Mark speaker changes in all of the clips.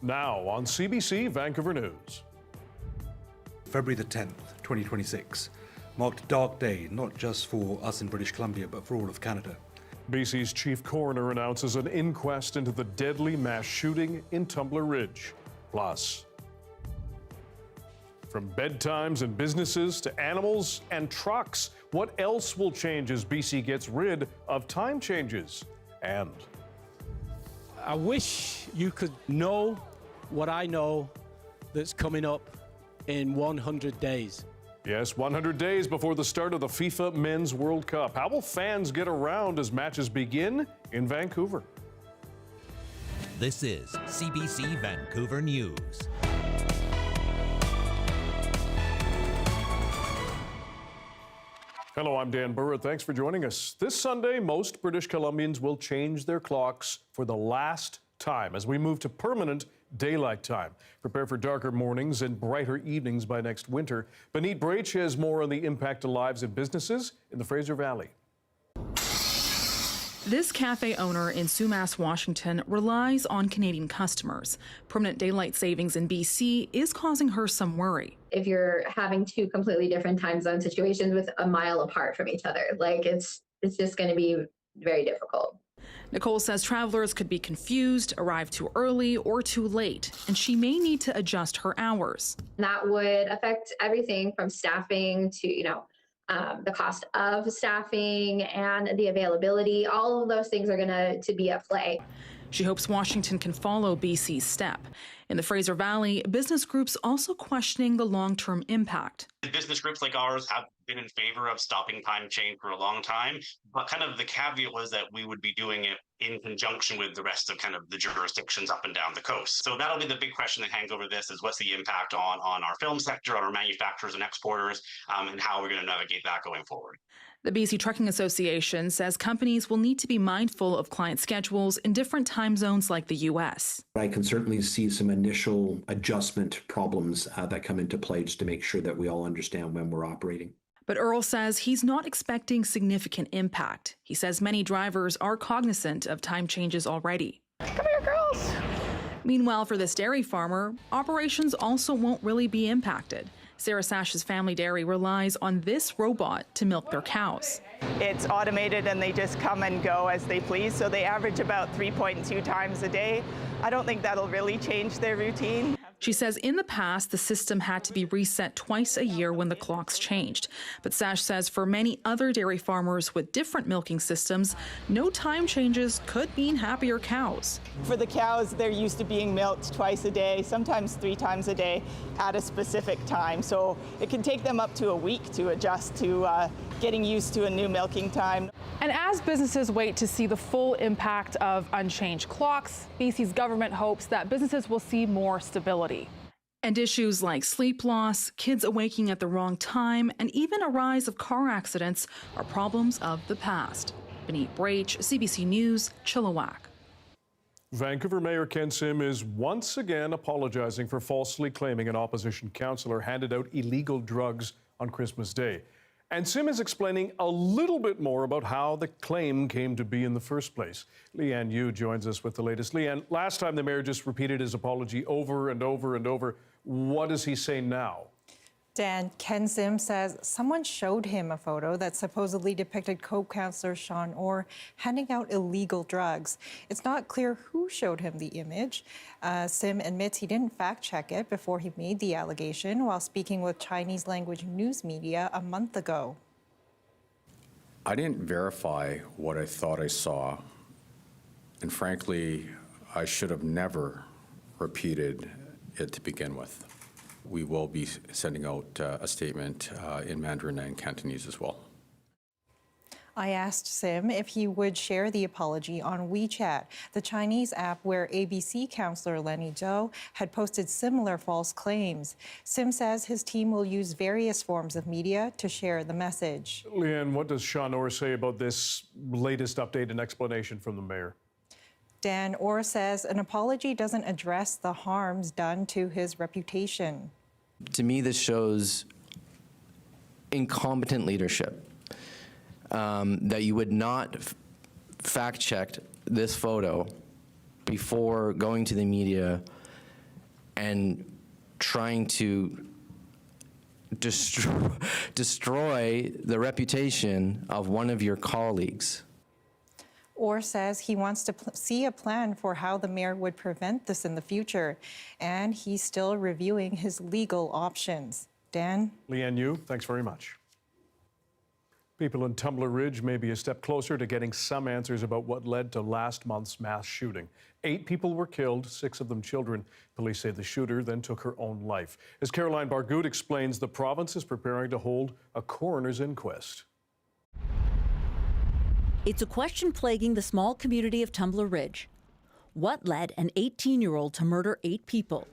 Speaker 1: Now on CBC Vancouver News.
Speaker 2: February the 10th, 2026, marked a dark day, not just for us in British Columbia, but for all of Canada.
Speaker 1: BC's chief coroner announces an inquest into the deadly mass shooting in Tumblr Ridge. Plus, from bedtimes and businesses to animals and trucks, what else will change as BC gets rid of time changes? And
Speaker 3: I wish you could know what I know that's coming up in 100 days.
Speaker 1: yes, 100 days before the start of the FIFA Men's World Cup. How will fans get around as matches begin in Vancouver?
Speaker 4: This is CBC Vancouver News.
Speaker 1: Hello, I'm Dan Burritt. Thanks for joining us. This Sunday, most British Columbians will change their clocks for the last time as we move to permanent daylight time. Prepare for darker mornings and brighter evenings by next winter. Benit Brach has more on the impact to lives and businesses in the Fraser Valley.
Speaker 5: This cafe owner in Sumas, Washington, relies on Canadian customers. Permanent daylight savings in BC is causing her some worry.
Speaker 6: If you're having two completely different time zone situations with a mile apart from each other, like it's just going to be very difficult.
Speaker 5: Nicole says travelers could be confused, arrive too early or too late, and she may need to adjust her hours.
Speaker 6: That would affect everything from staffing to, the cost of staffing and the availability. All of those things are going to be at play.
Speaker 5: She hopes Washington can follow BC's step. In the Fraser Valley, business groups also questioning the long-term impact.
Speaker 7: Business groups like ours have been in favor of stopping time change for a long time, but kind of the caveat was that we would be doing it in conjunction with the rest of kind of the jurisdictions up and down the coast. So that'll be the big question that hangs over this is what's the impact on our film sector, on our manufacturers and exporters, and how we're going to navigate that going forward.
Speaker 5: The BC Trucking Association says companies will need to be mindful of client schedules in different time zones like the U.S.
Speaker 8: I can certainly see some initial adjustment problems that come into play just to make sure that we all understand when we're operating.
Speaker 5: But Earl says he's not expecting significant impact. He says many drivers are cognizant of time changes already.
Speaker 6: Come here, girls!
Speaker 5: Meanwhile, for this dairy farmer, operations also won't really be impacted. Sarah Sash's family dairy relies on this robot to milk their cows.
Speaker 9: It's automated and they just come and go as they please, so they average about 3.2 times a day. I don't think that'll really change their routine.
Speaker 5: She says in the past, the system had to be reset twice a year when the clocks changed. But Sash says for many other dairy farmers with different milking systems, no time changes could mean happier cows.
Speaker 9: For the cows, they're used to being milked twice a day, sometimes 3 times a day at a specific time. So it can take them up to a week to adjust to getting used to a new milking time.
Speaker 10: And as businesses wait to see the full impact of unchanged clocks, BC's government hopes that businesses will see more stability.
Speaker 5: And issues like sleep loss, kids awaking at the wrong time, and even a rise of car accidents are problems of the past. Benit Brach, CBC News, Chilliwack.
Speaker 1: Vancouver Mayor Ken Sim is once again apologizing for falsely claiming an opposition councillor handed out illegal drugs on Christmas Day. And Sim is explaining a little bit more about how the claim came to be in the first place. Leanne Yu joins us with the latest. Leanne, last time the mayor just repeated his apology over and over and over. What does he say now?
Speaker 11: Dan, Ken Sim says someone showed him a photo that supposedly depicted co-councillor Sean Orr handing out illegal drugs. It's not clear who showed him the image. Sim admits he didn't fact-check it before he made the allegation while speaking with Chinese language news media a month ago.
Speaker 12: I didn't verify what I thought I saw, and frankly, I should have never repeated it to begin with. We will be sending out a statement in Mandarin and Cantonese as well.
Speaker 11: I asked Sim if he would share the apology on WeChat, the Chinese app where ABC councillor Lenny Zhou had posted similar false claims. Sim says his team will use various forms of media to share the message.
Speaker 1: Leanne, what does Sean Orr say about this latest update and explanation from the mayor?
Speaker 11: Dan Orr says an apology doesn't address the harms done to his reputation.
Speaker 13: To me, this shows incompetent leadership, that you would not fact-check this photo before going to the media and trying to destroy the reputation of one of your colleagues.
Speaker 11: Orr says he wants to see a plan for how the mayor would prevent this in the future, and he's still reviewing his legal options. Dan?
Speaker 1: Leanne Yu, thanks very much. People in Tumblr Ridge may be a step closer to getting some answers about what led to last month's mass shooting. 8 people were killed, 6 of them children. Police say the shooter then took her own life. As Caroline Bargood explains, the province is preparing to hold a coroner's inquest.
Speaker 14: It's a question plaguing the small community of Tumblr Ridge. What led an 18-year-old to murder 8 people?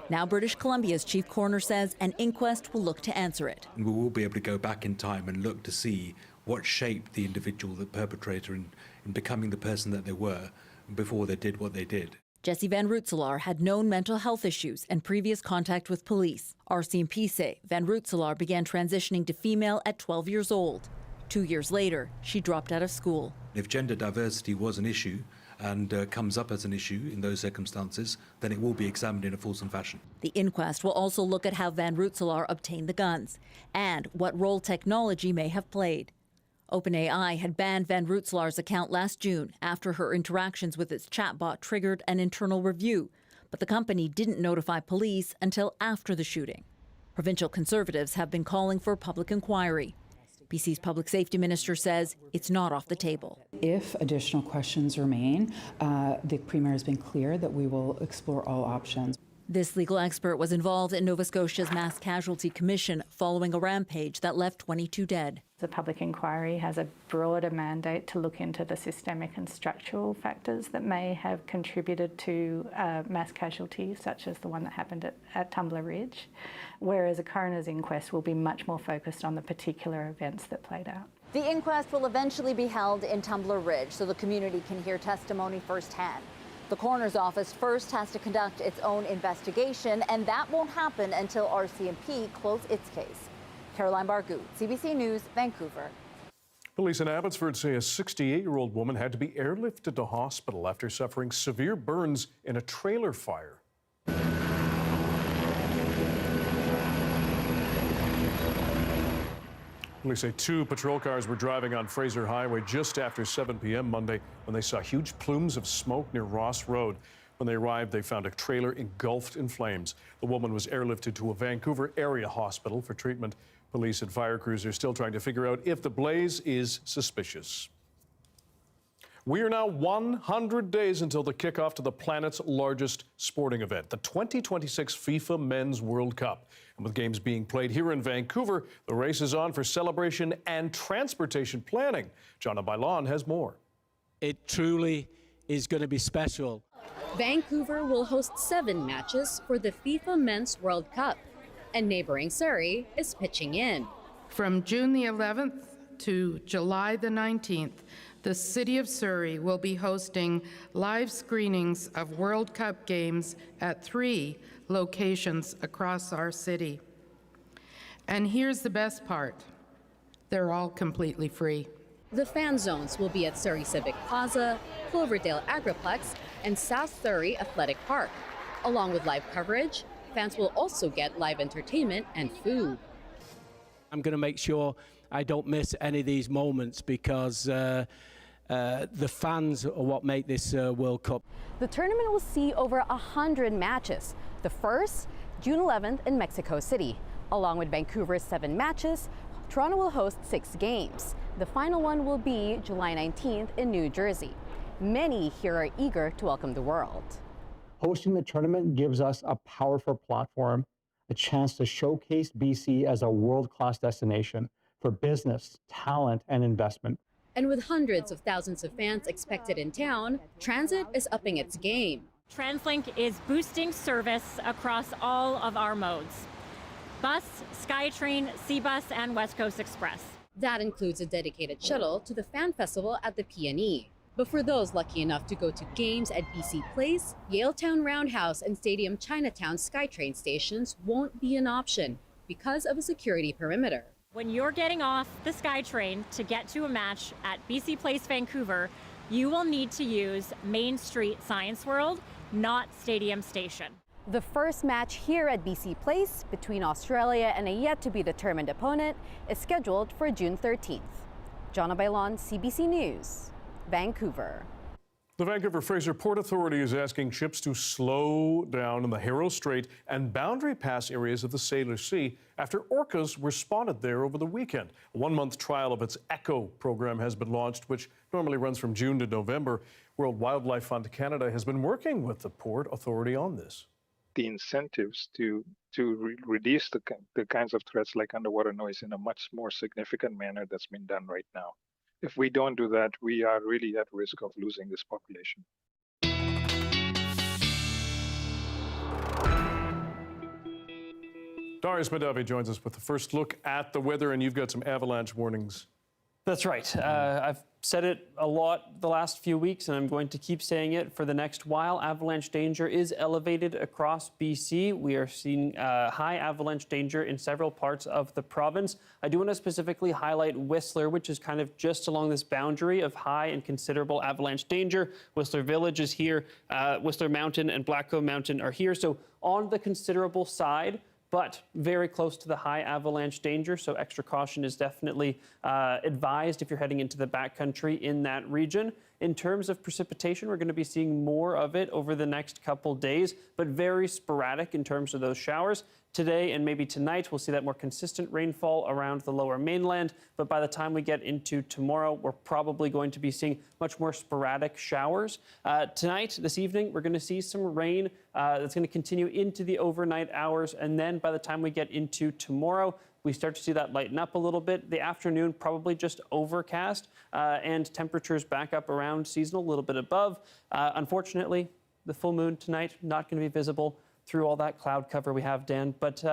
Speaker 14: Now British Columbia's chief coroner says an inquest will look to answer it.
Speaker 2: We will be able to go back in time and look to see what shaped the individual, the perpetrator, in becoming the person that they were before they did what they did.
Speaker 14: Jesse Van Rootselaar had known mental health issues and previous contact with police. RCMP say Van Rootselaar began transitioning to female at 12 years old. 2 years later, she dropped out of school.
Speaker 2: If gender diversity was an issue and comes up as an issue in those circumstances, then it will be examined in a fulsome fashion.
Speaker 14: The inquest will also look at how Van Rootselaar obtained the guns and what role technology may have played. OpenAI had banned Van Rootselaar's account last June after her interactions with its chatbot triggered an internal review, but the company didn't notify police until after the shooting. Provincial Conservatives have been calling for a public inquiry. BC's Public Safety Minister says it's not off the table.
Speaker 15: If additional questions remain, the Premier has been clear that we will explore all options.
Speaker 14: This legal expert was involved in Nova Scotia's Mass Casualty Commission following a rampage that left 22 dead.
Speaker 16: The public inquiry has a broader mandate to look into the systemic and structural factors that may have contributed to mass casualties, such as the one that happened at Tumblr Ridge, whereas a coroner's inquest will be much more focused on the particular events that played out.
Speaker 14: The inquest will eventually be held in Tumblr Ridge so the community can hear testimony firsthand. The coroner's office first has to conduct its own investigation, and that won't happen until RCMP close its case. Caroline Bargood, CBC News, Vancouver.
Speaker 1: Police in Abbotsford say a 68-year-old woman had to be airlifted to hospital after suffering severe burns in a trailer fire. Police say 2 patrol cars were driving on Fraser Highway just after 7 p.m. Monday when they saw huge plumes of smoke near Ross Road. When they arrived, they found a trailer engulfed in flames. The woman was airlifted to a Vancouver area hospital for treatment. Police and fire crews are still trying to figure out if the blaze is suspicious. We are now 100 days until the kickoff to the planet's largest sporting event, the 2026 FIFA Men's World Cup. And with games being played here in Vancouver, the race is on for celebration and transportation planning. Jonna Bailon has more.
Speaker 3: It truly is going to be special.
Speaker 17: Vancouver will host 7 matches for the FIFA Men's World Cup, and neighboring Surrey is pitching in.
Speaker 18: From June the 11th to July the 19th, the City of Surrey will be hosting live screenings of World Cup games at 3 locations across our city. And here's the best part, they're all completely free.
Speaker 17: The fan zones will be at Surrey Civic Plaza, Cloverdale Agriplex, and South Surrey Athletic Park. Along with live coverage, fans will also get live entertainment and food.
Speaker 3: I'm going to make sure I don't miss any of these moments because the fans are what make this World Cup.
Speaker 19: The tournament will see over 100 matches. The first, June 11th in Mexico City. Along with Vancouver's 7 matches, Toronto will host 6 games. The final one will be July 19th in New Jersey. Many here are eager to welcome the world.
Speaker 20: Hosting the tournament gives us a powerful platform, a chance to showcase BC as a world-class destination for business, talent, and investment.
Speaker 17: And with hundreds of thousands of fans expected in town, transit is upping its game.
Speaker 21: TransLink is boosting service across all of our modes: bus, SkyTrain, SeaBus, and West Coast Express.
Speaker 17: That includes a dedicated shuttle to the fan festival at the PNE. But for those lucky enough to go to games at BC Place, Yaletown Roundhouse, and Stadium Chinatown SkyTrain stations won't be an option because of a security perimeter.
Speaker 21: When you're getting off the SkyTrain to get to a match at BC Place, Vancouver, you will need to use Main Street Science World, not Stadium Station.
Speaker 19: The first match here at BC Place between Australia and a yet-to-be-determined opponent is scheduled for June 13th. Jonna Bailon, CBC News, Vancouver.
Speaker 1: The Vancouver Fraser Port Authority is asking ships to slow down in the Haro Strait and Boundary Pass areas of the Sailor Sea after orcas were spotted there over the weekend. A one-month trial of its ECHO program has been launched, which normally runs from June to November. World Wildlife Fund Canada has been working with the Port Authority on this.
Speaker 4: The incentives to reduce the kinds of threats like underwater noise in a much more significant manner that's been done right now. If we don't do that, we are really at risk of losing this population.
Speaker 1: Darius Madavi joins us with the first look at the weather, and you've got some avalanche warnings.
Speaker 22: That's right. I've said it a lot the last few weeks, and I'm going to keep saying it for the next while. Avalanche danger is elevated across BC. We are seeing high avalanche danger in several parts of the province. I do want to specifically highlight Whistler, which is kind of just along this boundary of high and considerable avalanche danger. Whistler Village is here. Whistler Mountain and Blackcomb Mountain are here. So on the considerable side, but very close to the high avalanche danger, so extra caution is definitely advised if you're heading into the backcountry in that region. In terms of precipitation, we're going to be seeing more of it over the next couple days, but very sporadic in terms of those showers. Today and maybe tonight, we'll see that more consistent rainfall around the lower mainland, but by the time we get into tomorrow, we're probably going to be seeing much more sporadic showers. Tonight, this evening, we're going to see some rain that's going to continue into the overnight hours, and then by the time we get into tomorrow, we start to see that lighten up a little bit. The afternoon, probably just overcast, and temperatures back up around seasonal, a little bit above. Unfortunately, the full moon tonight, not going to be visible through all that cloud cover we have, Dan, but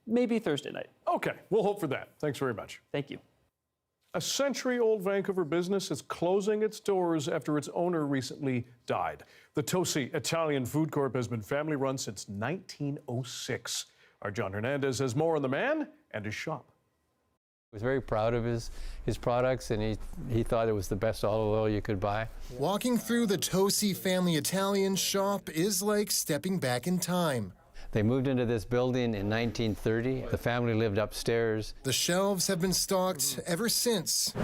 Speaker 22: maybe Thursday night.
Speaker 1: Okay, we'll hope for that. Thanks very much.
Speaker 22: Thank you.
Speaker 1: A century-old Vancouver business is closing its doors after its owner recently died. The Tosi Italian Food Corp has been family-run since 1906. Our John Hernandez has more on the man and his shop.
Speaker 23: He was very proud of his products, and he thought it was the best olive oil you could buy.
Speaker 24: Walking through the Tosi family Italian shop is like stepping back in time.
Speaker 23: They moved into this building in 1930. The family lived upstairs.
Speaker 24: The shelves have been stocked ever since.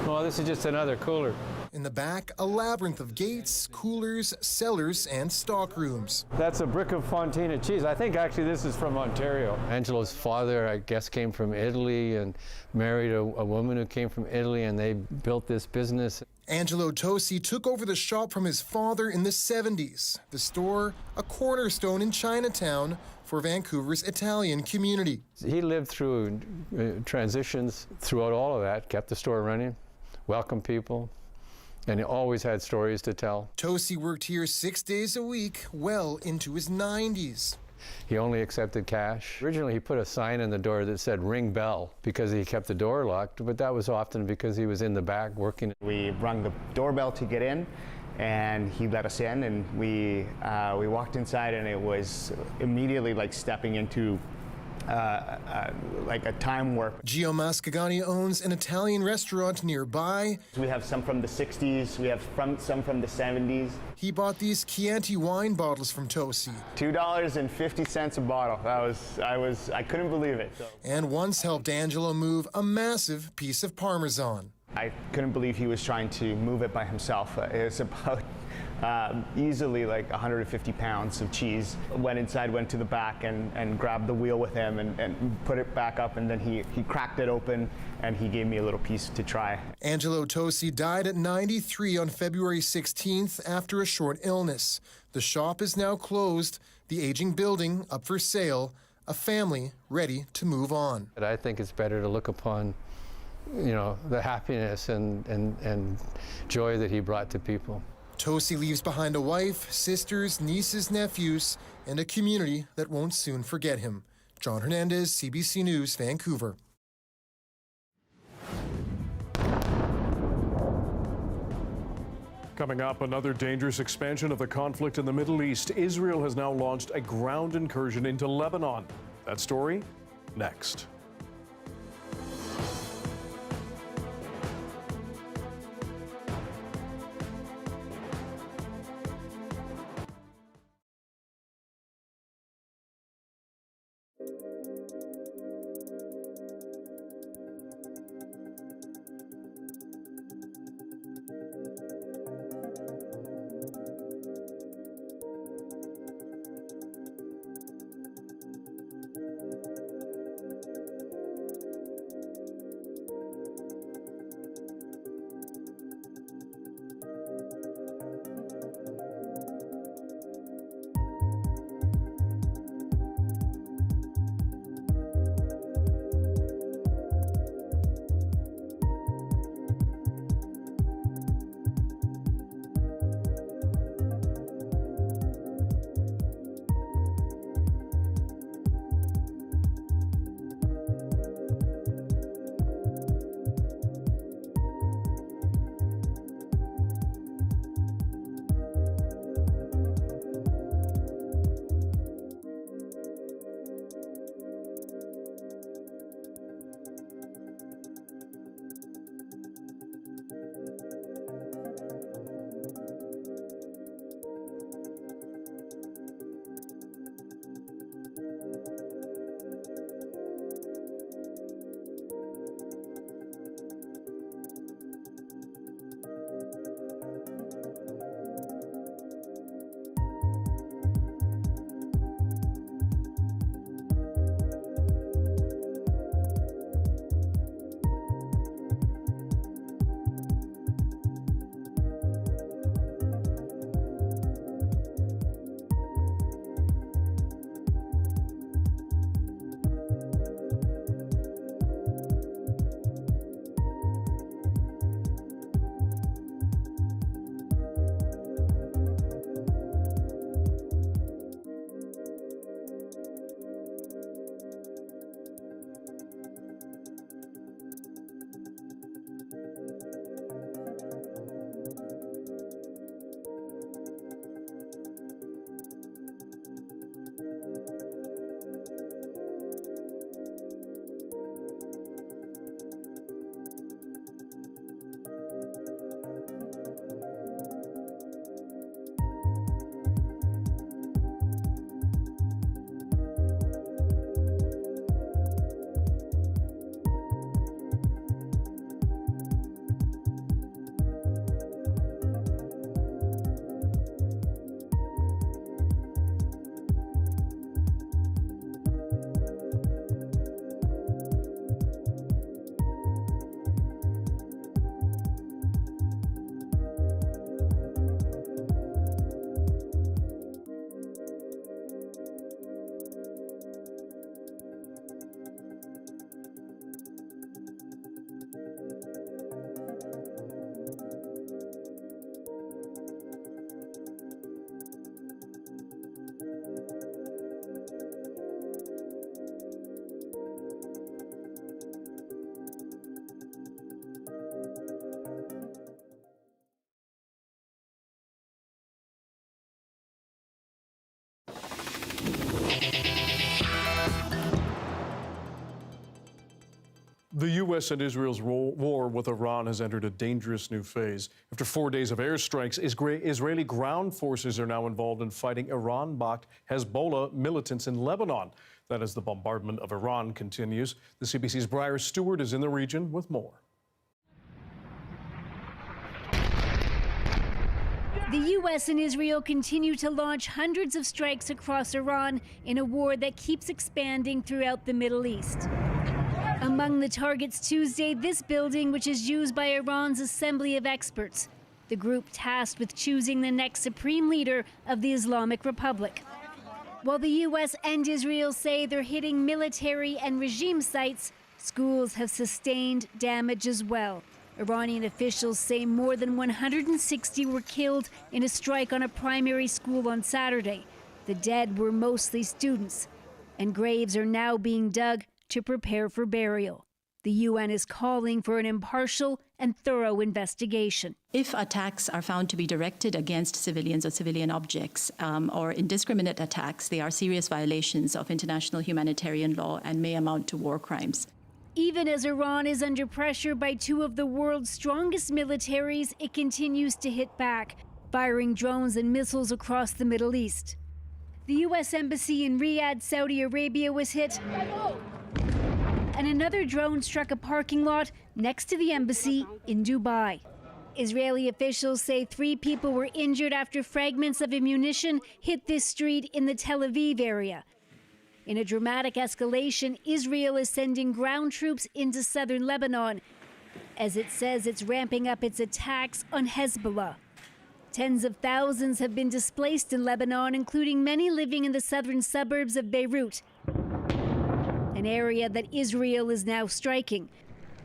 Speaker 23: Well, this is just another cooler.
Speaker 24: In the back, a labyrinth of gates, coolers, cellars, and stock rooms.
Speaker 23: That's a brick of Fontina cheese. I think actually this is from Ontario. Angelo's father, I guess, came from Italy and married a woman who came from Italy, and they built this business.
Speaker 24: Angelo Tosi took over the shop from his father in the 70s. The store, a cornerstone in Chinatown for Vancouver's Italian community.
Speaker 23: He lived through transitions throughout all of that, kept the store running, welcomed people, and he always had stories to tell.
Speaker 24: Tosi worked here 6 days a week, well into his 90s.
Speaker 23: He only accepted cash. Originally, he put a sign in the door that said "Ring Bell" because he kept the door locked, but that was often because he was in the back working.
Speaker 25: We rung the doorbell to get in, and he let us in, and we walked inside, and it was immediately like stepping into like a time warp.
Speaker 24: Gio Mascagani owns an Italian restaurant nearby.
Speaker 25: We have some from the 60s, we have some from the 70s.
Speaker 24: He bought these Chianti wine bottles from Tosi.
Speaker 25: $2.50 a bottle. I couldn't believe it.
Speaker 24: And once helped Angelo move a massive piece of Parmesan.
Speaker 25: I couldn't believe he was trying to move it by himself. It was about easily like 150 pounds of cheese. Went inside, went to the back and grabbed the wheel with him and put it back up, and then he cracked it open and he gave me a little piece to try.
Speaker 24: Angelo Tosi died at 93 on February 16th after a short illness. The shop is now closed, the aging building up for sale, a family ready to move on.
Speaker 23: But I think it's better to look upon, you know, the happiness and joy that he brought to people.
Speaker 24: Tosi leaves behind a wife, sisters, nieces, nephews, and a community that won't soon forget him. John Hernandez, CBC News, Vancouver.
Speaker 1: Coming up, another dangerous expansion of the conflict in the Middle East. Israel has now launched a ground incursion into Lebanon. That story, next. The U.S. and Israel's war with Iran has entered a dangerous new phase. After 4 days of airstrikes, Israeli ground forces are now involved in fighting Iran-backed Hezbollah militants in Lebanon. That as the bombardment of Iran continues. The CBC's Briar Stewart is in the region with more.
Speaker 6: The U.S. and Israel continue to launch hundreds of strikes across Iran in a war that keeps expanding throughout the Middle East. Among the targets Tuesday, this building, which is used by Iran's Assembly of Experts, the group tasked with choosing the next supreme leader of the Islamic Republic. While the U.S. and Israel say they're hitting military and regime sites, schools have sustained damage as well. Iranian officials say more than 160 were killed in a strike on a primary school on Saturday. The dead were mostly students, and graves are now being dug to prepare for burial. The UN is calling for an impartial and thorough investigation.
Speaker 7: If attacks are found to be directed against civilians or civilian objects or indiscriminate attacks, they are serious violations of international humanitarian law and may amount to war crimes.
Speaker 6: Even as Iran is under pressure by two of the world's strongest militaries, it continues to hit back, firing drones and missiles across the Middle East. The U.S. Embassy in Riyadh, Saudi Arabia was hit, and another drone struck a parking lot next to the embassy in Dubai. Israeli officials say 3 people were injured after fragments of ammunition hit this street in the Tel Aviv area. In a dramatic escalation, Israel is sending ground troops into southern Lebanon, as it says it's ramping up its attacks on Hezbollah. Tens of thousands have been displaced in Lebanon, including many living in the southern suburbs of Beirut, an area that Israel is now striking.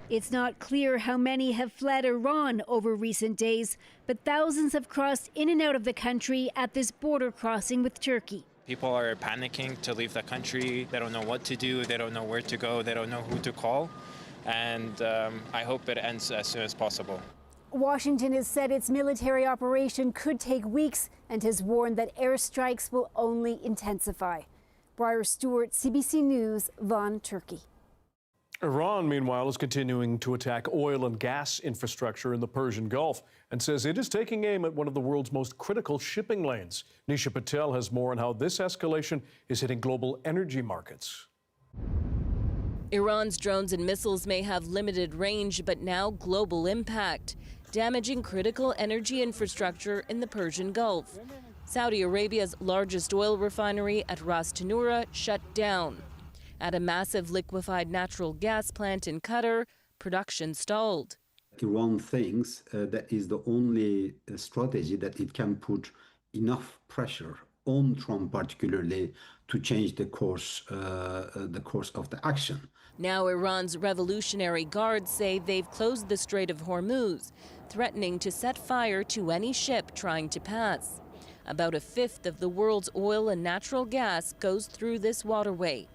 Speaker 6: It's not clear how many have fled Iran over recent days, but thousands have crossed in and out of the country at this border crossing with Turkey.
Speaker 5: People are panicking to leave the country. They don't know what to do. They don't know where to go. They don't know who to call. And I hope it ends as soon as possible.
Speaker 6: Washington has said its military operation could take weeks and has warned that airstrikes will only intensify. Briar Stewart, CBC News, Van, Turkey.
Speaker 1: Iran, meanwhile, is continuing to attack oil and gas infrastructure in the Persian Gulf and says it is taking aim at one of the world's most critical shipping lanes. Nisha Patel has more on how this escalation is hitting global energy markets.
Speaker 8: Iran's drones and missiles may have limited range, but now global impact, damaging critical energy infrastructure in the Persian Gulf. Saudi Arabia's largest oil refinery at Ras Tanura shut down. At a massive liquefied natural gas plant in Qatar, production stalled.
Speaker 9: Iran thinks that is the only strategy that it can put enough pressure on Trump, particularly, to change the course of the action.
Speaker 8: Now Iran's Revolutionary Guards say they've closed the Strait of Hormuz, threatening to set fire to any ship trying to pass. About a fifth of the world's oil and natural gas goes through this waterway.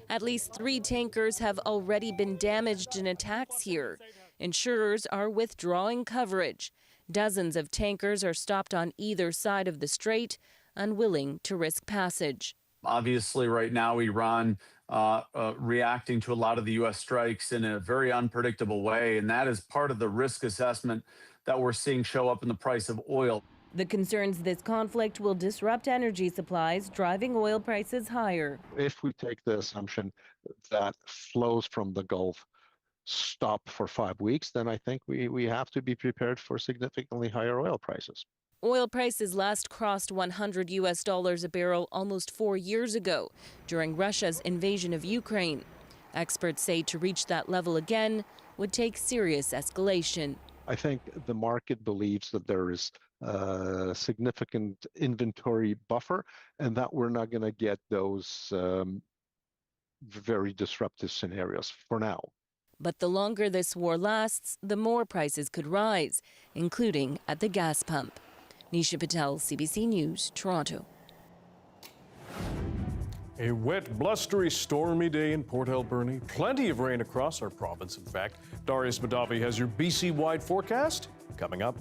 Speaker 8: At least 3 tankers have already been damaged in attacks here. Insurers are withdrawing coverage. Dozens of tankers are stopped on either side of the strait, unwilling to risk passage.
Speaker 10: Obviously, right now, Iran reacting to a lot of the U.S. strikes in a very unpredictable way, and that is part of the risk assessment that we're seeing show up in the price of oil.
Speaker 8: The concerns this conflict will disrupt energy supplies, driving oil prices higher.
Speaker 12: If we take the assumption that flows from the Gulf stop for 5 weeks, then I think we have to be prepared for significantly higher oil prices.
Speaker 8: Oil prices last crossed $100 a barrel almost 4 years ago during Russia's invasion of Ukraine. Experts say to reach that level again would take serious escalation.
Speaker 12: I think the market believes that there is a significant inventory buffer and that we're not going to get those very disruptive scenarios for now.
Speaker 8: But the longer this war lasts, the more prices could rise, including at the gas pump. Nisha Patel, CBC News, Toronto.
Speaker 1: A wet, blustery, stormy day in Port Alberni. Plenty of rain across our province, in fact. Darius Madavi has your BC-wide forecast coming up.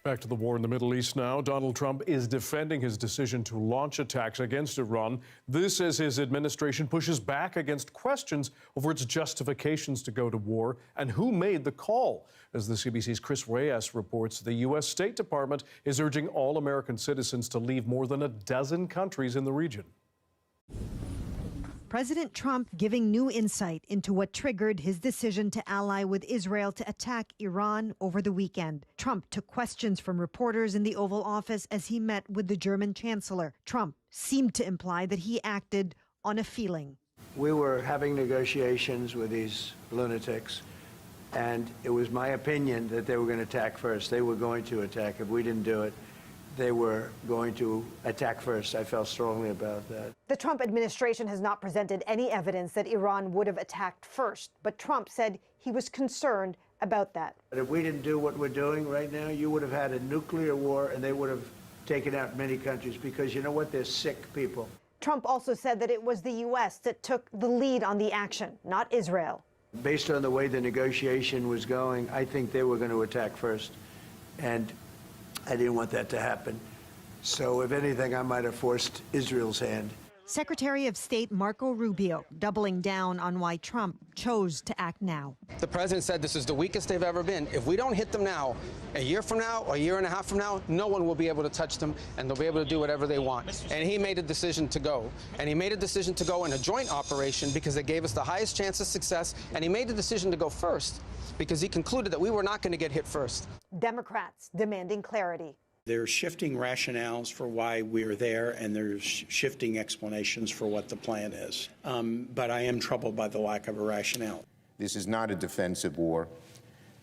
Speaker 1: Back to the war in the Middle East now. Donald Trump is defending his decision to launch attacks against Iran. This as his administration pushes back against questions over its justifications to go to war and who made the call. As the CBC's Chris Reyes reports, the U.S. State Department is urging all American citizens to leave more than a dozen countries in the region.
Speaker 2: President Trump giving new insight into what triggered his decision to ally with Israel to attack Iran over the weekend. Trump took questions from reporters in the Oval Office as he met with the German chancellor. Trump seemed to imply that he acted on a feeling.
Speaker 11: We were having negotiations with these lunatics, and it was my opinion that they were going to attack first. They were going to attack. If we didn't do it, they were going to attack first. I felt strongly about that.
Speaker 2: The Trump administration has not presented any evidence that Iran would have attacked first, but Trump said he was concerned about that.
Speaker 11: But if we didn't do what we're doing right now, you would have had a nuclear war, and they would have taken out many countries, because you know what? They're sick people.
Speaker 2: Trump also said that it was the U.S. that took the lead on the action, not Israel.
Speaker 11: Based on the way the negotiation was going, I think they were going to attack first, and I didn't want that to happen. So if anything, I might have forced Israel's hand.
Speaker 2: Secretary of State Marco Rubio doubling down on why Trump chose to act now.
Speaker 13: The president said this is the weakest they've ever been. If we don't hit them now, a year from now, or a year and a half from now, no one will be able to touch them, and they'll be able to do whatever they want. And he made a decision to go. And he made a decision to go in a joint operation because it gave us the highest chance of success. And he made the decision to go first because he concluded that we were not going to get hit first.
Speaker 2: Democrats demanding clarity.
Speaker 15: There's shifting rationales for why we're there, and there's shifting explanations for what the plan is. But I am troubled by the lack of a rationale.
Speaker 16: This is not a defensive war.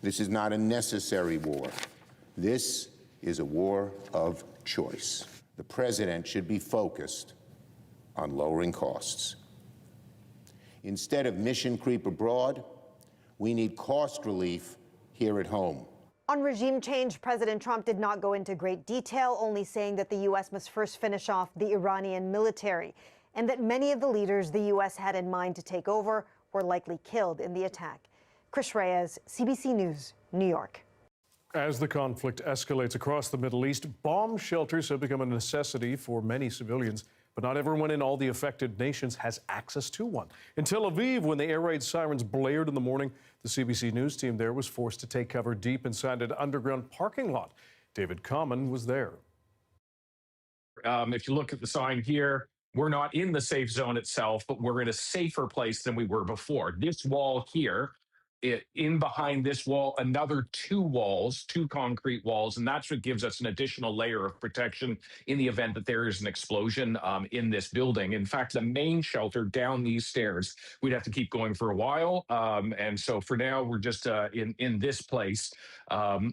Speaker 16: This is not a necessary war. This is a war of choice. The president should be focused on lowering costs. Instead of mission creep abroad, we need cost relief here at home.
Speaker 2: On regime change, President Trump did not go into great detail, only saying that the U.S. must first finish off the Iranian military, and that many of the leaders the U.S. had in mind to take over were likely killed in the attack. Chris Reyes, CBC News, New York.
Speaker 1: As the conflict escalates across the Middle East, bomb shelters have become a necessity for many civilians. But not everyone in all the affected nations has access to one. In Tel Aviv, when the air raid sirens blared in the morning, the CBC News team there was forced to take cover deep inside an underground parking lot. David Common was there.
Speaker 26: If you look at the sign here, we're not in the safe zone itself, but we're in a safer place than we were before. This wall here, in behind this wall, another two concrete walls, and that's what gives us an additional layer of protection in the event that there is an explosion in this building. In fact, the main shelter down these stairs, we'd have to keep going for a while, and so for now, we're just in this place,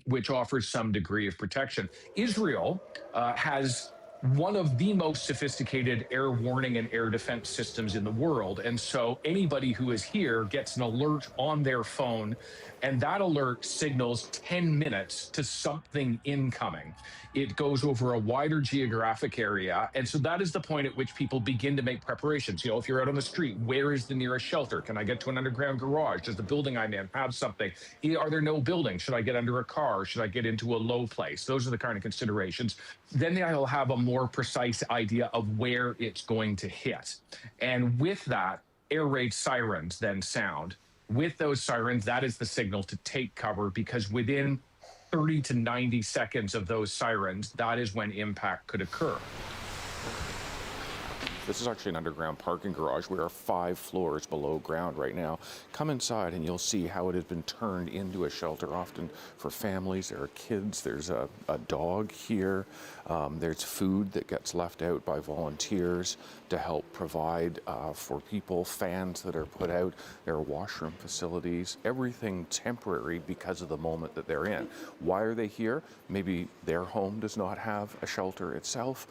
Speaker 26: which offers some degree of protection. Israel has one of the most sophisticated air warning and air defense systems in the world. And so anybody who is here gets an alert on their phone, and that alert signals 10 minutes to something incoming. It goes over a wider geographic area. And so that is the point at which people begin to make preparations. You know, if you're out on the street, where is the nearest shelter? Can I get to an underground garage? Does the building I'm in have something? Are there no buildings? Should I get under a car? Should I get into a low place? Those are the kind of considerations. Then I'll have a more precise idea of where it's going to hit. And with that, air raid sirens then sound. With those sirens, that is the signal to take cover, because within 30 to 90 seconds of those sirens, that is when impact could occur.
Speaker 27: This is actually an underground parking garage. We are 5 floors below ground right now. Come inside and you'll see how it has been turned into a shelter, often for families. There are kids, there's a dog here. There's food that gets left out by volunteers to help provide for people, fans that are put out. There are washroom facilities, everything temporary because of the moment that they're in. Why are they here? Maybe their home does not have a shelter itself.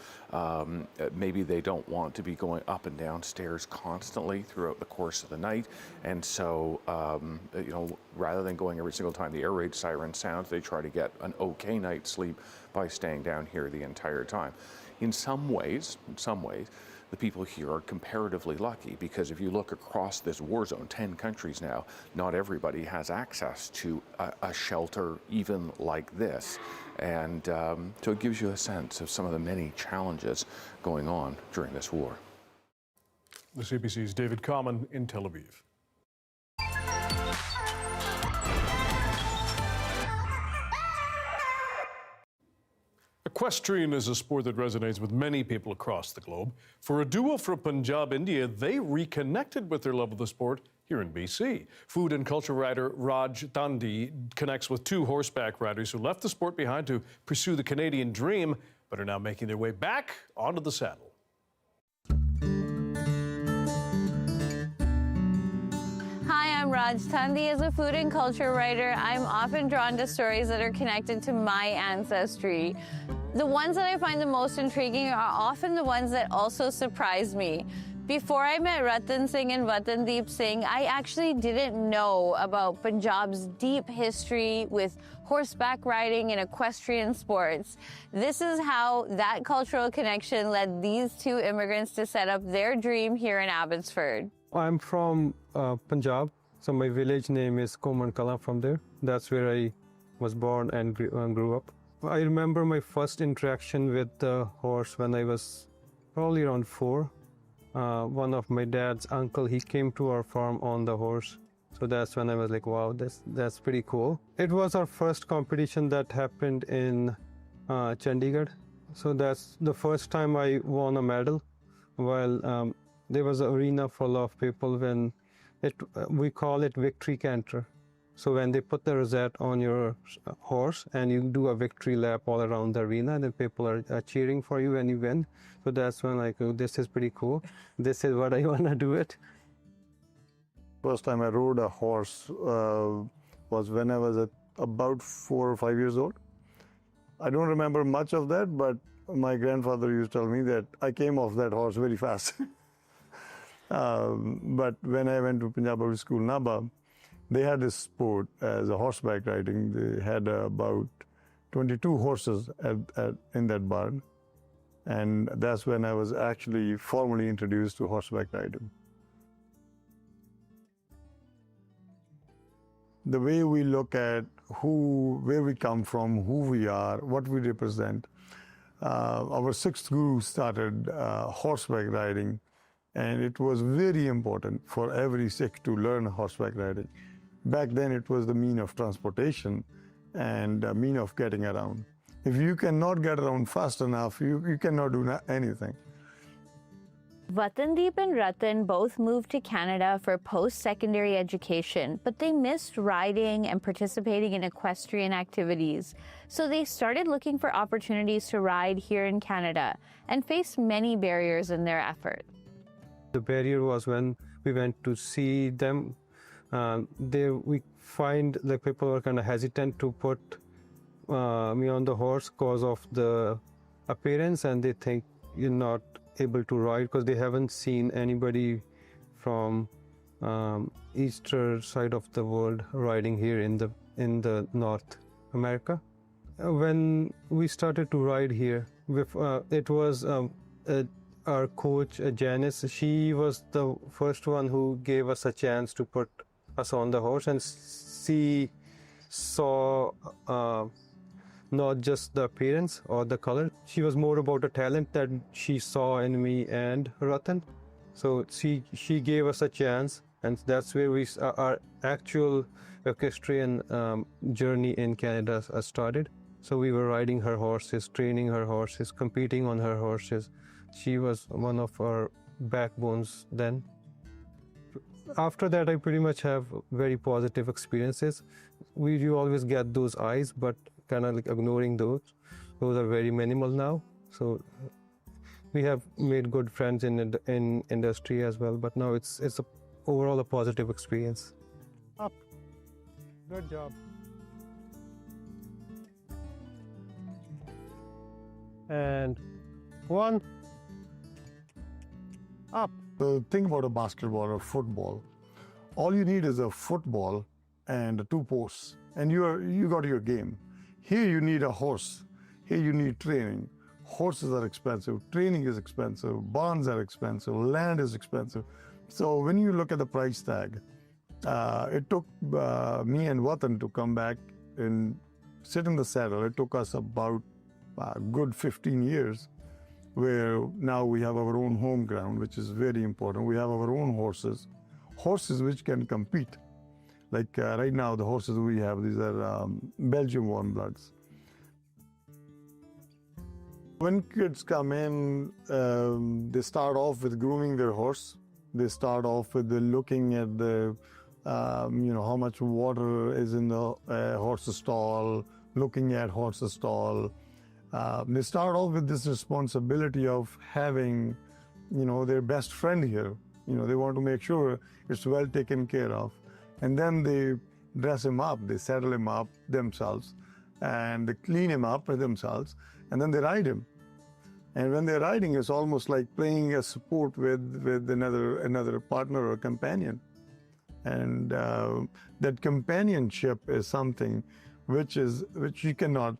Speaker 27: Maybe they don't want to be going up and down stairs constantly throughout the course of the night. And so, you know, rather than going every single time the air raid siren sounds, they try to get an okay night's sleep by staying down here the entire time. In some ways, the people here are comparatively lucky, because if you look across this war zone, 10 countries now, not everybody has access to a shelter even like this. And so it gives you a sense of some of the many challenges going on during this war.
Speaker 1: The CBC's David Common in Tel Aviv. Equestrian is a sport that resonates with many people across the globe. For a duo from Punjab, India, they reconnected with their love of the sport here in BC. Food and culture writer Raj Tandi connects with two horseback riders who left the sport behind to pursue the Canadian dream, but are now making their way back onto the saddle.
Speaker 3: Hi, I'm Raj Tandi. As a food and culture writer, I'm often drawn to stories that are connected to my ancestry. The ones that I find the most intriguing are often the ones that also surprise me. Before I met Ratan Singh and Vatandeep Singh, I actually didn't know about Punjab's deep history with horseback riding and equestrian sports. This is how that cultural connection led these two immigrants to set up their dream here in Abbotsford.
Speaker 14: I'm from Punjab, so my village name is Koman Kala from there. That's where I was born and grew up. I remember my first interaction with the horse when I was probably around 4. One of my dad's uncle, he came to our farm on the horse. So that's when I was like, wow, that's pretty cool. It was our first competition that happened in Chandigarh. So that's the first time I won a medal. While there was an arena full of people when we call it victory canter. So when they put the rosette on your horse and you do a victory lap all around the arena, then people are cheering for you when you win. So that's when like, oh, this is pretty cool. This is what I want to do it.
Speaker 17: First time I rode a horse was when I was about 4 or 5 years old. I don't remember much of that, but my grandfather used to tell me that I came off that horse very fast. But when I went to Punjabi school, Naba, they had this sport as a horseback riding. They had about 22 horses in that barn. And that's when I was actually formally introduced to horseback riding. The way we look at where we come from, who we are, what we represent. Our 6th guru started horseback riding, and it was very important for every Sikh to learn horseback riding. Back then, it was the mean of transportation and a mean of getting around. If you cannot get around fast enough, you cannot do anything.
Speaker 3: Vatandeep and Ratan both moved to Canada for post-secondary education, but they missed riding and participating in equestrian activities. So they started looking for opportunities to ride here in Canada and faced many barriers in their effort.
Speaker 14: The barrier was when we went to see them. There we find that people were kind of hesitant to put me on the horse because of the appearance, and they think you're not able to ride because they haven't seen anybody from eastern side of the world riding here in the North America. When we started to ride here, it was our coach Janice. She was the first one who gave us a chance to put us on the horse, and she saw not just the appearance or the color. She was more about a talent that she saw in me and Ratan. So she gave us a chance, and that's where our actual equestrian journey in Canada started. So we were riding her horses, training her horses, competing on her horses. She was one of our backbones then. After that, I pretty much have very positive experiences. You always get those eyes, but kind of like ignoring those. Those are very minimal now. So we have made good friends in industry as well, but now it's overall a positive experience. Up. Good job. And 1. Up.
Speaker 17: So think about a basketball or football. All you need is a football and 2 posts, and you got your game. Here you need a horse. Here you need training. Horses are expensive, training is expensive, barns are expensive, land is expensive. So when you look at the price tag, it took me and Watan to come back and sit in the saddle. It took us about a good 15 years, where now we have our own home ground, which is very important. We have our own horses which can compete. Like right now, the horses we have, these are Belgian warm bloods. When kids come in, they start off with grooming their horse. They start off with looking at the, how much water is in the horse's stall, looking at horse's stall. They start off with this responsibility of having, their best friend here. They want to make sure it's well taken care of. And then they dress him up, they saddle him up themselves, and they clean him up themselves, and then they ride him. And when they're riding, it's almost like playing a sport with another partner or companion. And that companionship is something which you cannot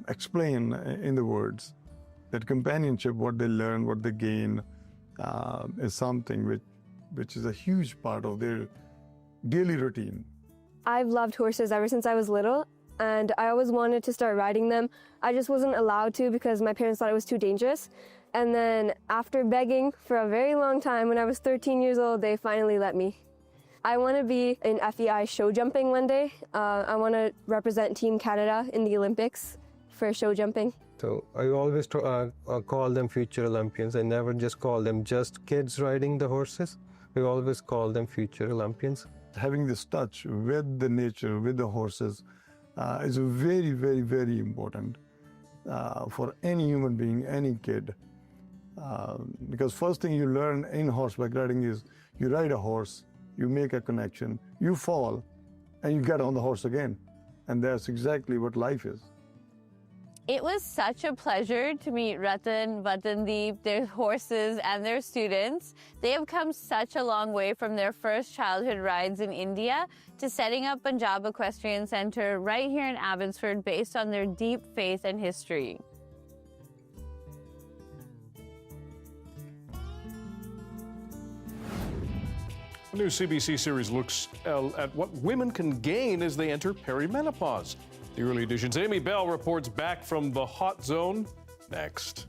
Speaker 17: explain in the words. That companionship, what they learn, what they gain, is something which is a huge part of their daily routine.
Speaker 4: I've loved horses ever since I was little, and I always wanted to start riding them. I just wasn't allowed to because my parents thought it was too dangerous. And then after begging for a very long time, when I was 13 years old, they finally let me. I want to be in FEI show jumping one day. I want to represent Team Canada in the Olympics for show jumping.
Speaker 14: So I always call them future Olympians. I never just call them just kids riding the horses. We always call them future Olympians.
Speaker 17: Having this touch with the nature, with the horses, is very, very, very important for any human being, any kid. Because first thing you learn in horseback riding is you ride a horse, you make a connection, you fall, and you get on the horse again. And that's exactly what life is.
Speaker 3: It was such a pleasure to meet Ratan, Vatandeep, their horses, and their students. They have come such a long way from their first childhood rides in India to setting up Punjab Equestrian Centre right here in Abbotsford based on their deep faith and history.
Speaker 1: The new CBC series looks at what women can gain as they enter perimenopause. The early edition's Amy Bell reports back from the hot zone next.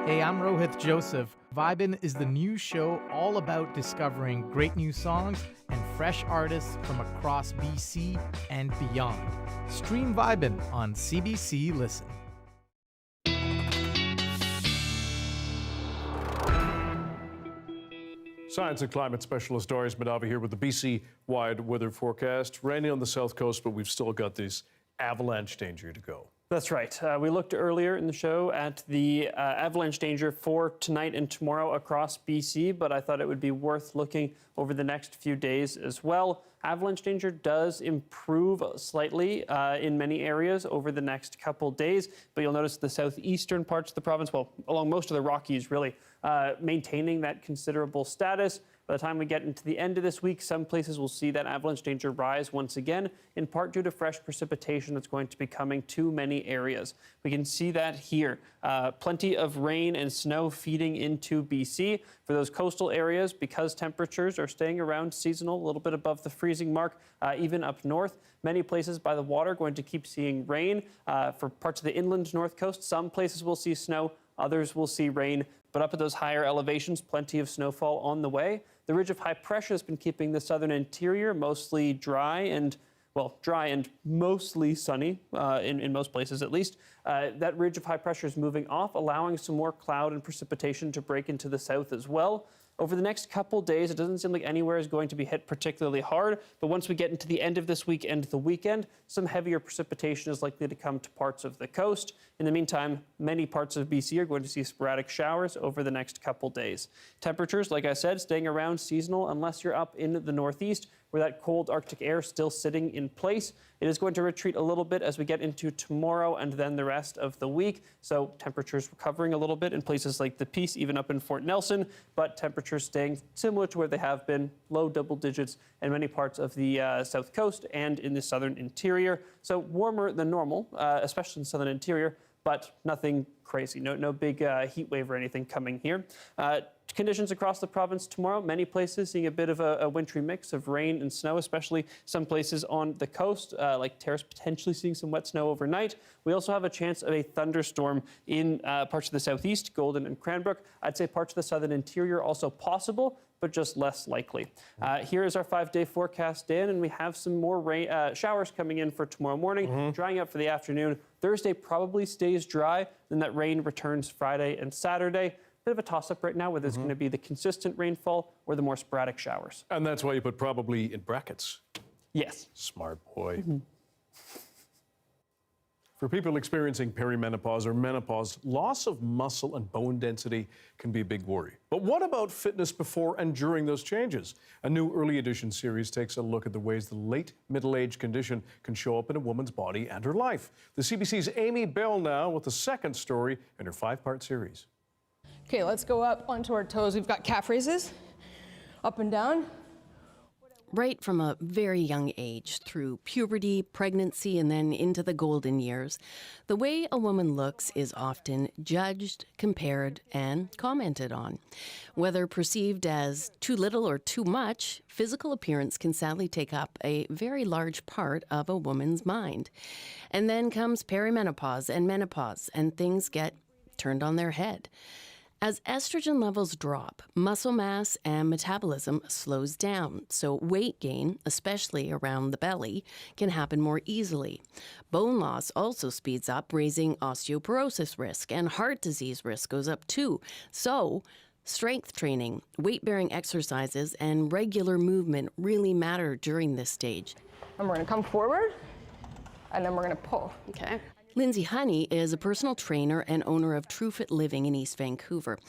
Speaker 18: Hey, I'm Rohith Joseph. Vibin' is the new show all about discovering great new songs and fresh artists from across BC and beyond. Stream Vibin' on CBC Listen.
Speaker 1: Science and climate specialist Darius Menopause here with the BC-wide weather forecast. Raining on the south coast, but we've still got this avalanche danger to go.
Speaker 19: That's right. We looked earlier in the show at the avalanche danger for tonight and tomorrow across BC, but I thought it would be worth looking over the next few days as well. Avalanche danger does improve slightly in many areas over the next couple days, but you'll notice the southeastern parts of the province, well, along most of the Rockies really, maintaining that considerable status. By the time we get into the end of this week, some places will see that avalanche danger rise once again, in part due to fresh precipitation that's going to be coming to many areas. We can see that here. Plenty of rain and snow feeding into BC. For those coastal areas, because temperatures are staying around seasonal, a little bit above the freezing mark, even up north. Many places by the water going to keep seeing rain. For parts of the inland north coast, some places will see snow, others will see rain. But up at those higher elevations, plenty of snowfall on the way. The ridge of high pressure has been keeping the southern interior mostly dry and mostly sunny, in most places at least. That ridge of high pressure is moving off, allowing some more cloud and precipitation to break into the south as well. Over the next couple days, it doesn't seem like anywhere is going to be hit particularly hard, but once we get into the end of this week and the weekend, some heavier precipitation is likely to come to parts of the coast. In the meantime, many parts of BC are going to see sporadic showers over the next couple days. Temperatures, like I said, staying around seasonal unless you're up in the northeast, where that cold Arctic air is still sitting in place. It is going to retreat a little bit as we get into tomorrow and then the rest of the week. So temperatures recovering a little bit in places like the Peace, even up in Fort Nelson, but temperatures staying similar to where they have been, low double digits in many parts of the south coast and in the southern interior. So warmer than normal, especially in the southern interior, but nothing crazy. No big heat wave or anything coming here. Conditions across the province tomorrow, many places seeing a bit of a wintry mix of rain and snow, especially some places on the coast, like Terrace, potentially seeing some wet snow overnight. We also have a chance of a thunderstorm in parts of the southeast, Golden and Cranbrook. I'd say parts of the southern interior also possible, but just less likely. Here is our 5-day forecast, Dan, and we have some more rain, showers coming in for tomorrow morning, drying up for the afternoon. Thursday probably stays dry, then that rain returns Friday and Saturday. Bit of a toss-up right now, whether it's going to be the consistent rainfall or the more sporadic showers.
Speaker 1: And that's why you put probably in brackets.
Speaker 19: Yes.
Speaker 1: Smart boy. For people experiencing perimenopause or menopause, loss of muscle and bone density can be a big worry. But what about fitness before and during those changes? A new Early Edition series takes a look at the ways the late middle-age condition can show up in a woman's body and her life. The CBC's Amy Bell now with the second story in her 5-part series.
Speaker 20: Okay, let's go up onto our toes. We've got calf raises, up and down.
Speaker 21: Right from a very young age, through puberty, pregnancy, and then into the golden years, the way a woman looks is often judged, compared, and commented on. Whether perceived as too little or too much, physical appearance can sadly take up a very large part of a woman's mind. And then comes perimenopause and menopause, and things get turned on their head. As estrogen levels drop, muscle mass and metabolism slows down, so weight gain, especially around the belly, can happen more easily. Bone loss also speeds up, raising osteoporosis risk, and heart disease risk goes up too. So, strength training, weight-bearing exercises, and regular movement really matter during this stage.
Speaker 20: And we're going to come forward, and then we're going to pull.
Speaker 21: Okay. Lindsay Honey is a personal trainer and owner of TrueFit Living in East Vancouver.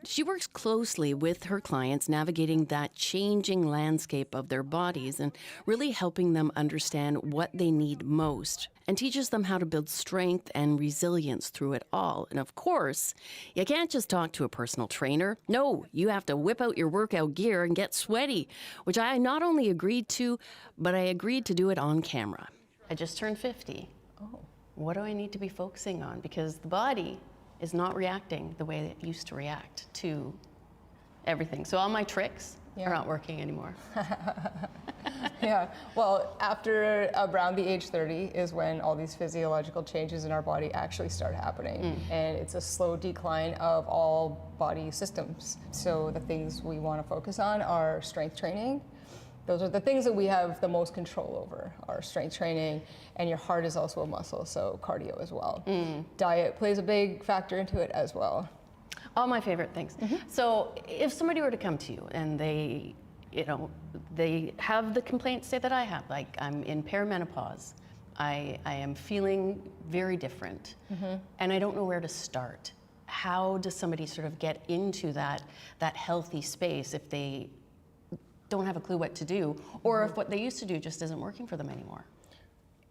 Speaker 21: She works closely with her clients, navigating that changing landscape of their bodies and really helping them understand what they need most, and teaches them how to build strength and resilience through it all. And of course, you can't just talk to a personal trainer. No, you have to whip out your workout gear and get sweaty, which I not only agreed to, but I agreed to do it on camera. I just turned 50.
Speaker 20: Oh.
Speaker 21: What do I need to be focusing on? Because the body is not reacting the way it used to react to everything. So all my tricks are not working anymore.
Speaker 20: Yeah, well, after around the age 30 is when all these physiological changes in our body actually start happening. And it's a slow decline of all body systems. So the things we want to focus on are strength training. Those are the things that we have the most control over, our strength training, and your heart is also a muscle, so cardio as well. Diet plays a big factor into it as well.
Speaker 21: All my favorite things. So if somebody were to come to you and they, they have the complaints, say, that I have, like I'm in perimenopause, I am feeling very different, and I don't know where to start. How does somebody sort of get into that healthy space if they don't have a clue what to do, or if what they used to do just isn't working for them anymore?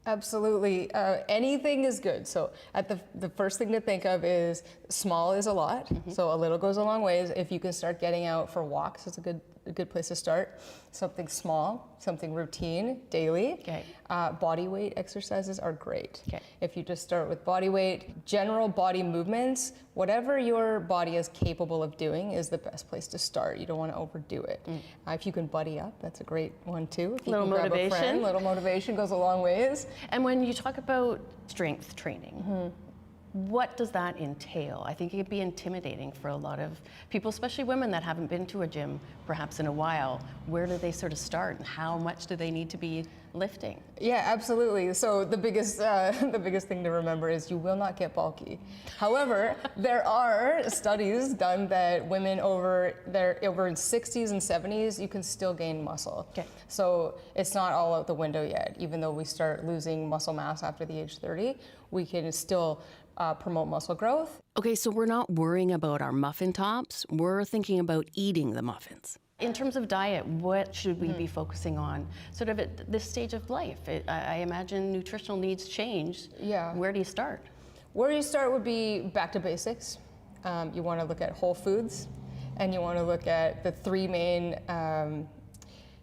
Speaker 20: Absolutely. Anything is good. So at the first thing to think of is small is a lot. So a little goes a long ways. If you can start getting out for walks, it's a good place to start. Something small, something routine, daily.
Speaker 21: Okay.
Speaker 20: Body weight exercises are great. Okay. If you just start with body weight, general body movements, whatever your body is capable of doing is the best place to start. You don't want to overdo it. If you can buddy up, that's a great one too. If you
Speaker 21: Little
Speaker 20: can grab
Speaker 21: motivation.
Speaker 20: a friend, little motivation goes a long ways.
Speaker 21: And when you talk about strength training, what does that entail? I think it could be intimidating for a lot of people, especially women that haven't been to a gym perhaps in a while. Where do they sort of start, and how much do they need to be lifting?
Speaker 20: Yeah, absolutely. So the biggest thing to remember is you will not get bulky. However, there are studies done that women over in 60s and 70s, you can still gain muscle. Okay. So it's not all out the window yet. Even though we start losing muscle mass after the age 30, we can still promote muscle growth.
Speaker 21: Okay, so we're not worrying about our muffin tops, we're thinking about eating the muffins. In terms of diet, what should we be focusing on sort of at this stage of life? I imagine nutritional needs change.
Speaker 20: Yeah.
Speaker 21: Where do you start?
Speaker 20: Where you start would be back to basics. You want to look at whole foods, and you want to look at the three main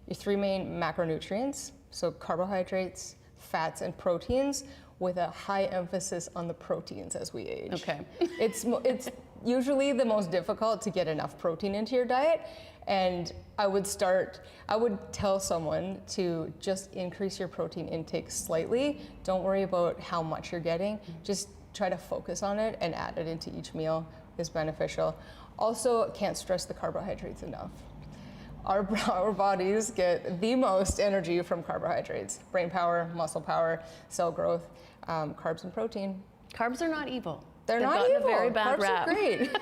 Speaker 20: macronutrients, so carbohydrates, fats, and proteins, with a high emphasis on the proteins as we age.
Speaker 21: Okay.
Speaker 20: It's usually the most difficult to get enough protein into your diet, and I would tell someone to just increase your protein intake slightly. Don't worry about how much you're getting. Just try to focus on it and add it into each meal is beneficial. Also, can't stress the carbohydrates enough. Our bodies get the most energy from carbohydrates: brain power, muscle power, cell growth, carbs and protein.
Speaker 21: Carbs are not evil.
Speaker 20: They've not
Speaker 21: gotten
Speaker 20: evil.
Speaker 21: A very bad
Speaker 20: Carbs
Speaker 21: rap.
Speaker 20: are great.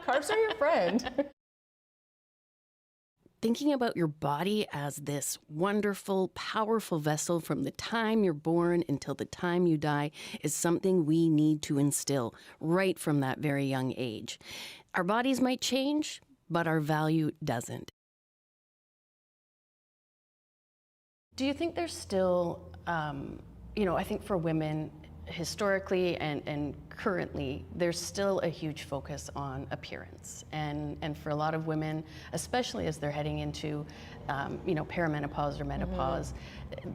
Speaker 20: Carbs are your friend.
Speaker 21: Thinking about your body as this wonderful, powerful vessel from the time you're born until the time you die is something we need to instill right from that very young age. Our bodies might change, but our value doesn't. Do you think there's still, I think for women, historically and currently, there's still a huge focus on appearance. And for a lot of women, especially as they're heading into, perimenopause or menopause,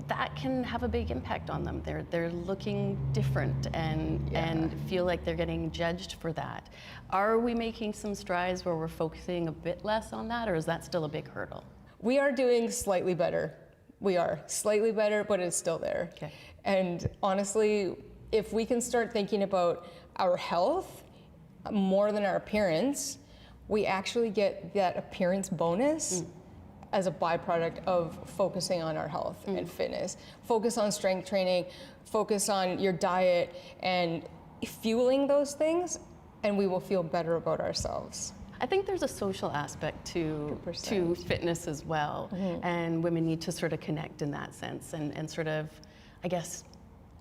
Speaker 21: that can have a big impact on them. They're looking different and feel like they're getting judged for that. Are we making some strides where we're focusing a bit less on that, or is that still a big hurdle?
Speaker 20: We are doing slightly better. We are slightly better, but it's still there.
Speaker 21: Okay.
Speaker 20: And honestly, if we can start thinking about our health more than our appearance, we actually get that appearance bonus as a byproduct of focusing on our health and fitness. Focus on strength training, focus on your diet, and fueling those things, and we will feel better about ourselves.
Speaker 21: I think there's a social aspect to fitness as well, and women need to sort of connect in that sense and sort of, I guess,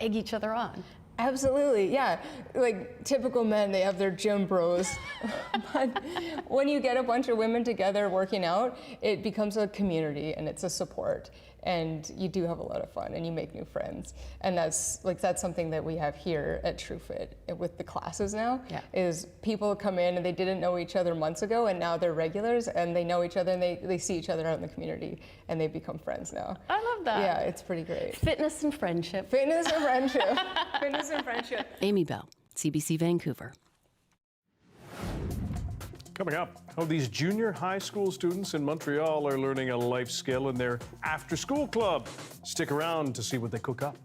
Speaker 21: egg each other on.
Speaker 20: Absolutely, yeah. Like typical men, they have their gym bros. But when you get a bunch of women together working out, it becomes a community and it's a support. And you do have a lot of fun and you make new friends. And that's something that we have here at TrueFit with the classes now, is people come in and they didn't know each other months ago and now they're regulars and they know each other and they see each other out in the community and they become friends now.
Speaker 21: I love that.
Speaker 20: Yeah, it's pretty great.
Speaker 21: Fitness and friendship.
Speaker 20: Fitness and friendship. Fitness and friendship.
Speaker 21: Amy Bell, CBC Vancouver.
Speaker 1: Coming up, how these junior high school students in Montreal are learning a life skill in their after-school club. Stick around to see what they cook up.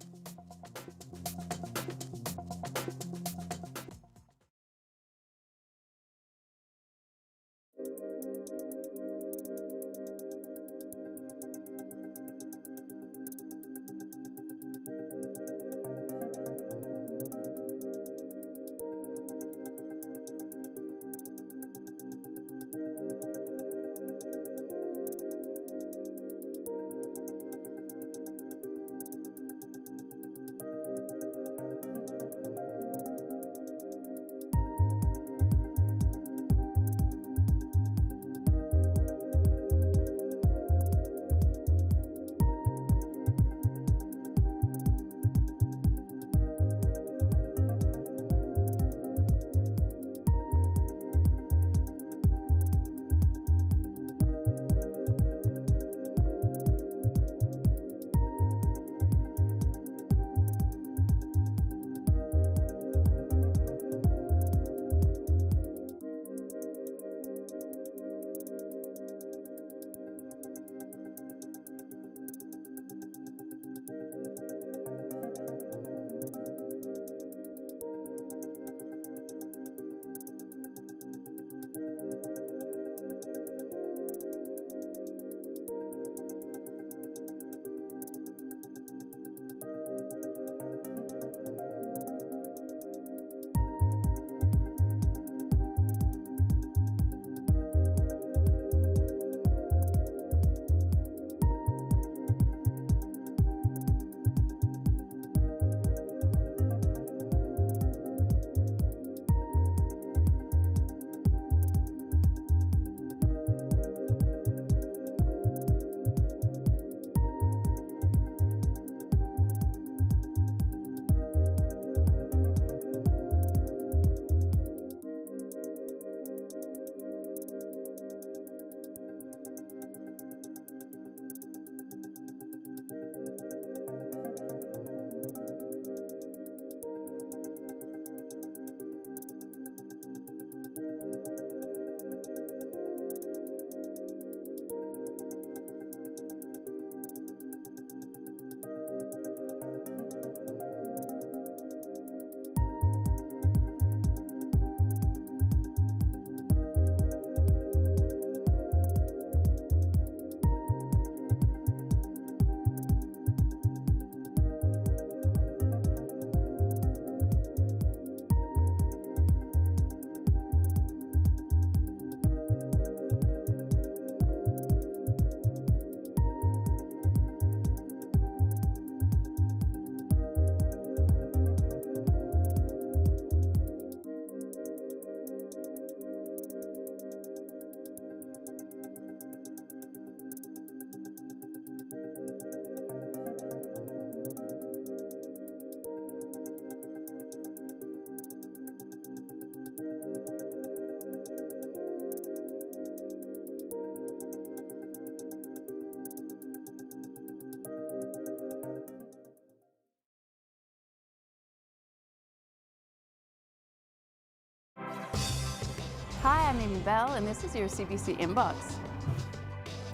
Speaker 5: Hi, I'm Amy Bell, and this is your CBC Inbox.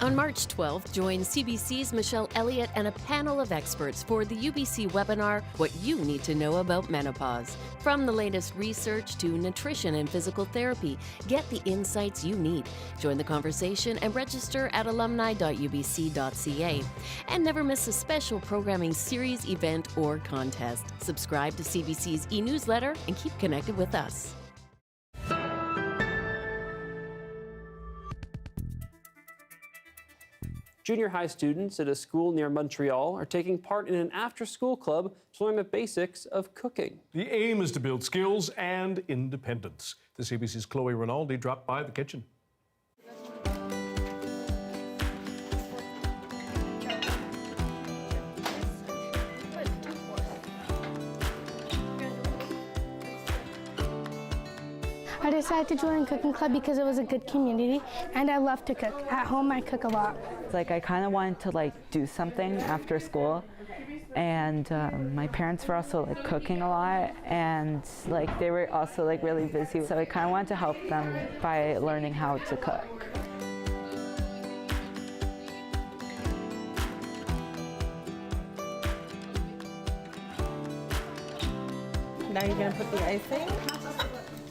Speaker 21: On March 12th, join CBC's Michelle Elliott and a panel of experts for the UBC webinar, What You Need to Know About Menopause. From the latest research to nutrition and physical therapy, get the insights you need. Join the conversation and register at alumni.ubc.ca. And never miss a special programming series, event, or contest. Subscribe to CBC's e-newsletter and keep connected with us.
Speaker 19: Junior high students at a school near Montreal are taking part in an after-school club to learn the basics of cooking.
Speaker 1: The aim is to build skills and independence. The CBC's Chloe Rinaldi dropped by the kitchen.
Speaker 6: I decided to join a cooking club because it was a good community and I love to cook. At home I cook a lot.
Speaker 7: It's like I kind of wanted to do something after school, And my parents were also like cooking a lot, and like they were also like really busy. So I kind of wanted to help them by learning how to cook.
Speaker 9: Now you're gonna put the icing?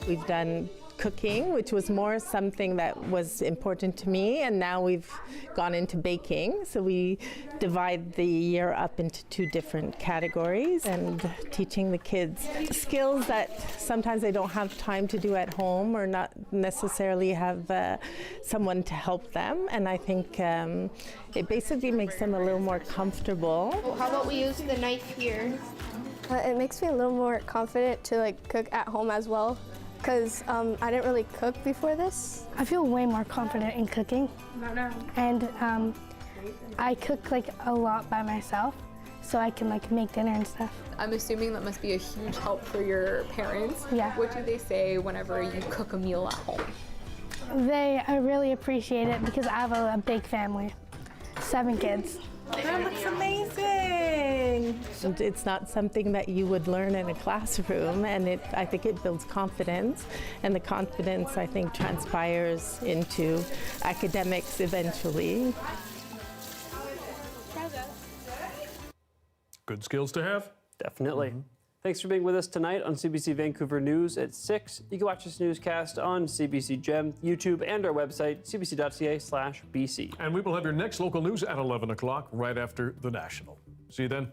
Speaker 9: We've done cooking, which was more something that was important to me, and now we've gone into baking. So we divide the year up into 2 different categories, and teaching the kids skills that sometimes they don't have time to do at home or not necessarily have someone to help them. And I think it basically makes them a little more comfortable.
Speaker 10: How about we use the knife here?
Speaker 4: It makes me a little more confident to like cook at home as well, because I didn't really cook before this.
Speaker 6: I feel way more confident in cooking. And I cook like a lot by myself, so I can like make dinner and stuff.
Speaker 20: I'm assuming that must be a huge help for your parents.
Speaker 6: Yeah.
Speaker 20: What do they say whenever you cook a meal at home?
Speaker 6: They really appreciate it because I have a big family, 7 kids.
Speaker 9: That looks amazing! And it's not something that you would learn in a classroom, and I think it builds confidence, and the confidence, I think, transpires into academics eventually.
Speaker 1: Good skills to have.
Speaker 19: Definitely. Thanks for being with us tonight on CBC Vancouver News at 6. You can watch this newscast on CBC Gem, YouTube, and our website, cbc.ca/BC.
Speaker 1: And we will have your next local news at 11 o'clock, right after the National. See you then.